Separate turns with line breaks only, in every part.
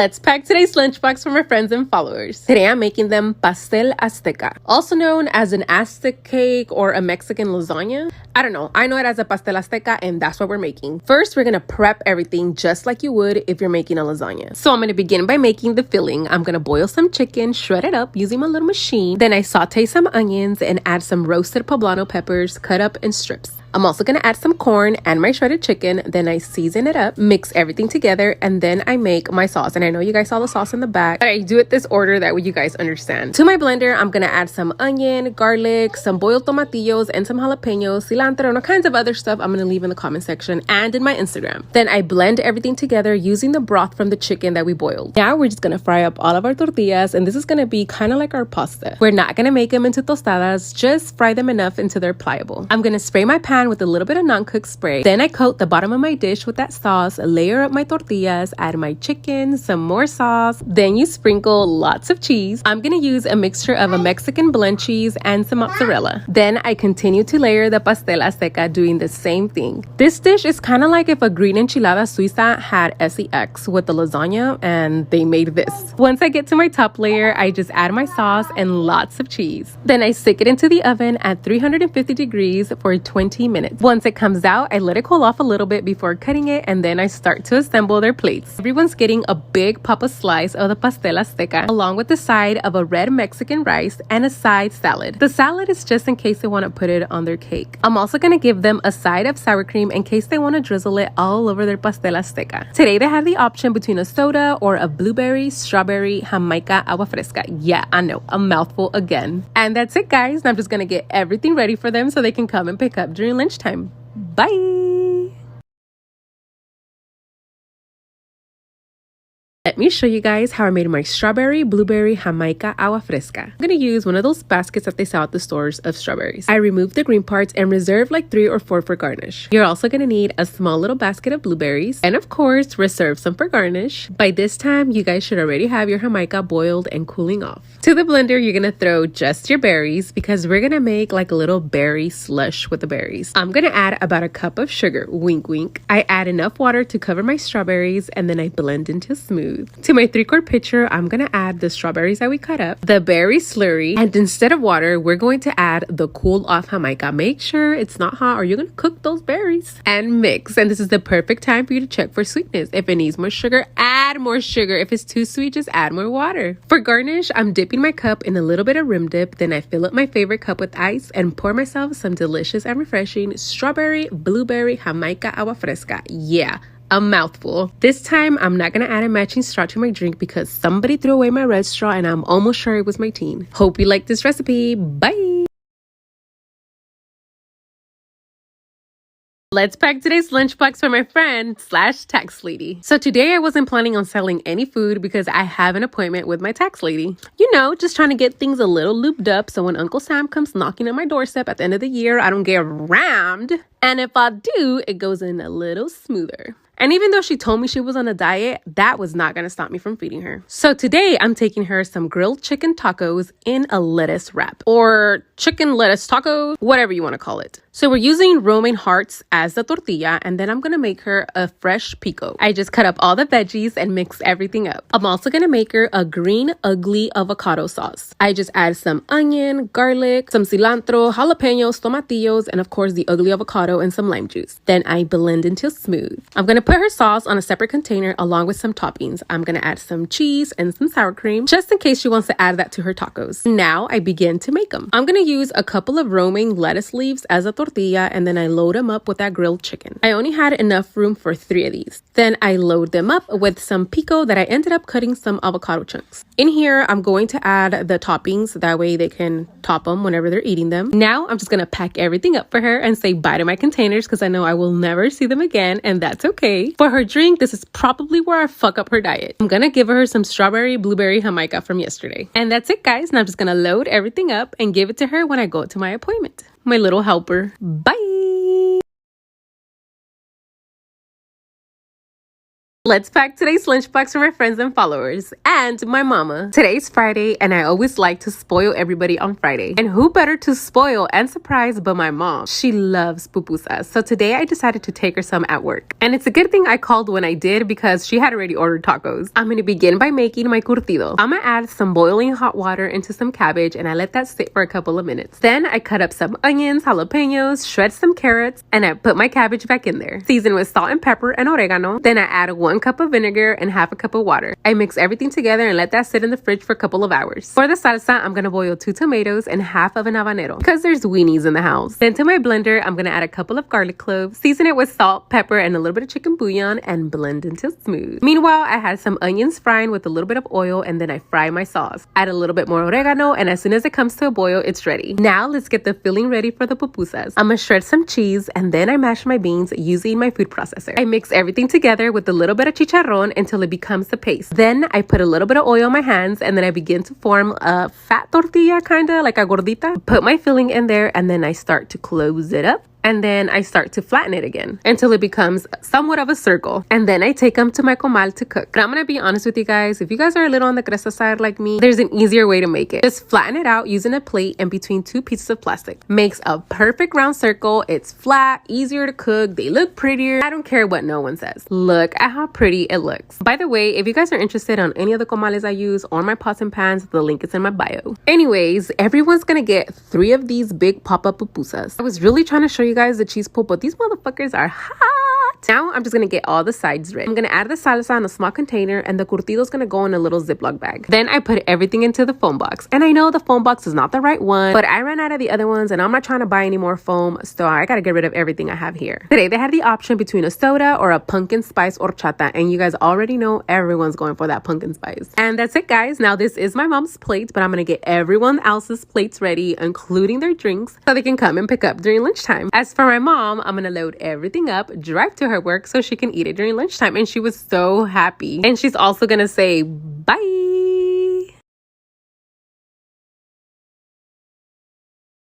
Let's pack today's lunchbox for my friends and followers. Today I'm making them pastel azteca, also known as an Aztec cake or a Mexican lasagna. I don't know. I know it as a pastel azteca, and that's what we're making. First, we're gonna prep everything just like you would if you're making a lasagna. So I'm gonna begin by making the filling. I'm gonna boil some chicken, shred it up using my little machine. Then I saute some onions and add some roasted poblano peppers cut up in strips. I'm also gonna add some corn and my shredded chicken. Then I season it up, mix everything together, and then I make my sauce. And I know you guys saw the sauce in the back, but I do it this order that way you guys understand. To my blender, I'm gonna add some onion, garlic, some boiled tomatillos, and some jalapenos, cilantro, and all kinds of other stuff I'm gonna leave in the comment section and in my Instagram. Then I blend everything together using the broth from the chicken that we boiled. Now we're just gonna fry up all of our tortillas, and this is gonna be kind of like our pasta. We're not gonna make them into tostadas, just fry them enough until they're pliable. I'm gonna spray my pan with a little bit of non-cooked spray. Then I coat the bottom of my dish with that sauce, layer up my tortillas, add my chicken, some more sauce. Then you sprinkle lots of cheese. I'm gonna use a mixture of a Mexican blend cheese and some mozzarella. Then I continue to layer the pastel azteca, doing the same thing. This dish is kind of like if a green enchilada suiza had sex with the lasagna and they made this. Once I get to my top layer, I just add my sauce and lots of cheese. Then I stick it into the oven at 350 degrees for 20 minutes. Once it comes out, I let it cool off a little bit before cutting it, and then I start to assemble their plates. Everyone's getting a big papa slice of the pastel azteca, along with the side of a red Mexican rice and a side salad. The salad is just in case they want to put it on their cake. I'm also going to give them a side of sour cream in case they want to drizzle it all over their pastel azteca. Today they have the option between a soda or a blueberry, strawberry, Jamaica, agua fresca. Yeah, I know, a mouthful again. And that's it, guys. Now I'm just going to get everything ready for them so they can come and pick up during lunchtime. Bye! Let me show you guys how I made my strawberry, blueberry, Jamaica, agua fresca. I'm gonna use one of those baskets that they sell at the stores of strawberries. I removed the green parts and reserved like 3 or 4 for garnish. You're also gonna need a small little basket of blueberries, and of course, reserve some for garnish. By this time, you guys should already have your Jamaica boiled and cooling off. To the blender, you're gonna throw just your berries because we're gonna make like a little berry slush with the berries. I'm gonna add about a cup of sugar, wink wink. I add enough water to cover my strawberries, and then I blend until smooth. To my 3-quart pitcher, I'm gonna add the strawberries that we cut up, the berry slurry, and instead of water, we're going to add the cooled off Jamaica. Make sure it's not hot or you're gonna cook those berries. And mix. And this is the perfect time for you to check for sweetness. If it needs more sugar, add more sugar. If it's too sweet, just add more water. For garnish, I'm dipping my cup in a little bit of rim dip. Then I fill up my favorite cup with ice and pour myself some delicious and refreshing strawberry, blueberry, Jamaica, agua fresca. Yeah, a mouthful. This time, I'm not gonna add a matching straw to my drink because somebody threw away my red straw and I'm almost sure it was my teen. Hope you like this recipe. Bye! Let's pack today's lunchbox for my friend / tax lady. So today I wasn't planning on selling any food because I have an appointment with my tax lady. You know, just trying to get things a little looped up so when Uncle Sam comes knocking on my doorstep at the end of the year, I don't get rammed. And if I do, it goes in a little smoother. And even though she told me she was on a diet, that was not going to stop me from feeding her. So today I'm taking her some grilled chicken tacos in a lettuce wrap, or chicken lettuce tacos, whatever you want to call it. So we're using romaine hearts as the tortilla, and then I'm going to make her a fresh pico. I just cut up all the veggies and mix everything up. I'm also going to make her a green ugly avocado sauce. I just add some onion, garlic, some cilantro, jalapenos, tomatillos, and of course the ugly avocado and some lime juice. Then I blend until smooth. I'm going to put her sauce on a separate container along with some toppings. I'm going to add some cheese and some sour cream just in case she wants to add that to her tacos. Now I begin to make them. I'm going to use a couple of romaine lettuce leaves as a tortilla, and then I load them up with that grilled chicken. I only had enough room for 3 of these. Then I load them up with some pico that I ended up cutting some avocado chunks. In here, I'm going to add the toppings. That way they can top them whenever they're eating them. Now I'm just going to pack everything up for her and say bye to my containers because I know I will never see them again, and that's okay. For her drink, this is probably where I fuck up her diet. I'm going to give her some strawberry, blueberry, Jamaica from yesterday. And that's it, guys. Now I'm just going to load everything up and give it to her when I go to my appointment. My little helper. Bye! Let's pack today's lunchbox for my friends and followers and my mama. Today's Friday, and I always like to spoil everybody on Friday. And who better to spoil and surprise but my mom? She loves pupusas. So today I decided to take her some at work. And it's a good thing I called when I did because she had already ordered tacos. I'm gonna begin by making my curtido. I'm gonna add some boiling hot water into some cabbage and I let that sit for a couple of minutes. Then I cut up some onions, jalapenos, shred some carrots, and I put my cabbage back in there. Season with salt and pepper and oregano. Then I add 1 cup of vinegar and half a cup of water. I mix everything together and let that sit in the fridge for a couple of hours. For the salsa, I'm gonna boil 2 tomatoes and half of an habanero because there's weenies in the house. Then to my blender, I'm gonna add a couple of garlic cloves, season it with salt, pepper, and a little bit of chicken bouillon and blend until smooth. Meanwhile, I had some onions frying with a little bit of oil and then I fry my sauce. Add a little bit more oregano and as soon as it comes to a boil, it's ready. Now let's get the filling ready for the pupusas. I'm gonna shred some cheese and then I mash my beans using my food processor. I mix everything together with a little bit of chicharron until it becomes the paste. Then I put a little bit of oil on my hands and then I begin to form a fat tortilla, kinda like a gordita. Put my filling in there and then I start to close it up. And then I start to flatten it again until it becomes somewhat of a circle. And then I take them to my comal to cook. But I'm gonna be honest with you guys, if you guys are a little on the cresta side like me, there's an easier way to make it. Just flatten it out using a plate and between 2 pieces of plastic. Makes a perfect round circle. It's flat, easier to cook. They look prettier. I don't care what no one says. Look at how pretty it looks. By the way, if you guys are interested on any of the comales I use or my pots and pans, the link is in my bio. Anyways, everyone's gonna get 3 of these big pop-up pupusas. I was really trying to show you guys the cheese pull, but these motherfuckers are hot. Now I'm just gonna get all the sides ready. I'm gonna add the salsa in a small container and the curtido is gonna go in a little Ziploc bag. Then I put everything into the foam box. And I know the foam box is not the right one, but I ran out of the other ones and I'm not trying to buy any more foam, so I gotta get rid of everything I have here. Today they had the option between a soda or a pumpkin spice horchata, and you guys already know everyone's going for that pumpkin spice. And that's it, guys. Now this is my mom's plate, but I'm gonna get everyone else's plates ready, including their drinks, so they can come and pick up during lunchtime. As for my mom, I'm gonna load everything up, drive to her work so she can eat it during lunchtime, and she was so happy. And she's also gonna say bye.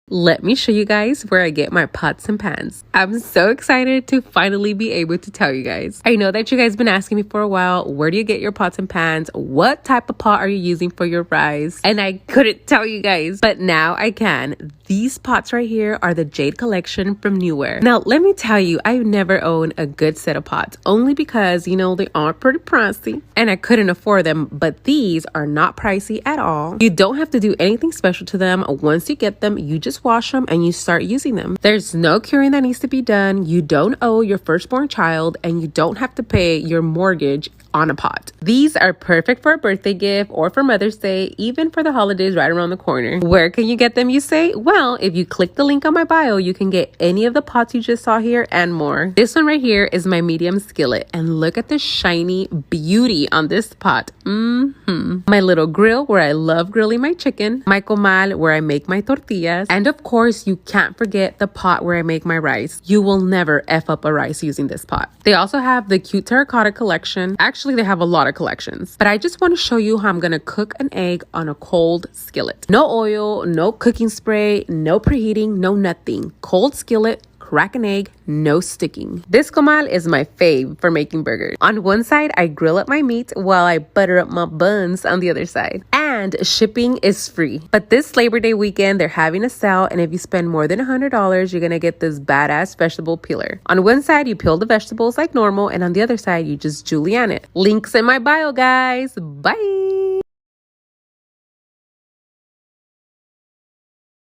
Let me show you guys where I get my pots and pans. I'm so excited to finally be able to tell you guys. I know that you guys been asking me for a while, where do you get your pots and pans? What type of pot are you using for your rice? And I couldn't tell you guys, but now I can. These pots right here are the Jade collection from Newware. Now, let me tell you, I've never owned a good set of pots, only because, you know, they are pretty pricey and I couldn't afford them, but these are not pricey at all. You don't have to do anything special to them. Once you get them, you just wash them and you start using them. There's no curing that needs to be done. You don't owe your firstborn child and you don't have to pay your mortgage on a pot. These are perfect for a birthday gift or for Mother's Day, even for the holidays right around the corner. Where can you get them, you say? Well, if you click the link on my bio, you can get any of the pots you just saw here and more. This one right here is my medium skillet, and look at the shiny beauty on this pot. My little grill where I love grilling my chicken, my comal where I make my tortillas, and of course, you can't forget the pot where I make my rice. You will never F up a rice using this pot. They also have the cute terracotta collection. Actually, they have a lot of collections, but I just want to show you how I'm gonna cook an egg on a cold skillet. No oil, no cooking spray, no preheating, no nothing. Cold skillet, crack an egg, no sticking. This comal is my fave for making burgers. On one side, I grill up my meat while I butter up my buns on the other side. And shipping is free. But this Labor Day weekend, they're having a sale, and if you spend more than $100, you're gonna get this badass vegetable peeler. On one side, you peel the vegetables like normal, and on the other side, you just julienne it. Links in my bio, guys. Bye!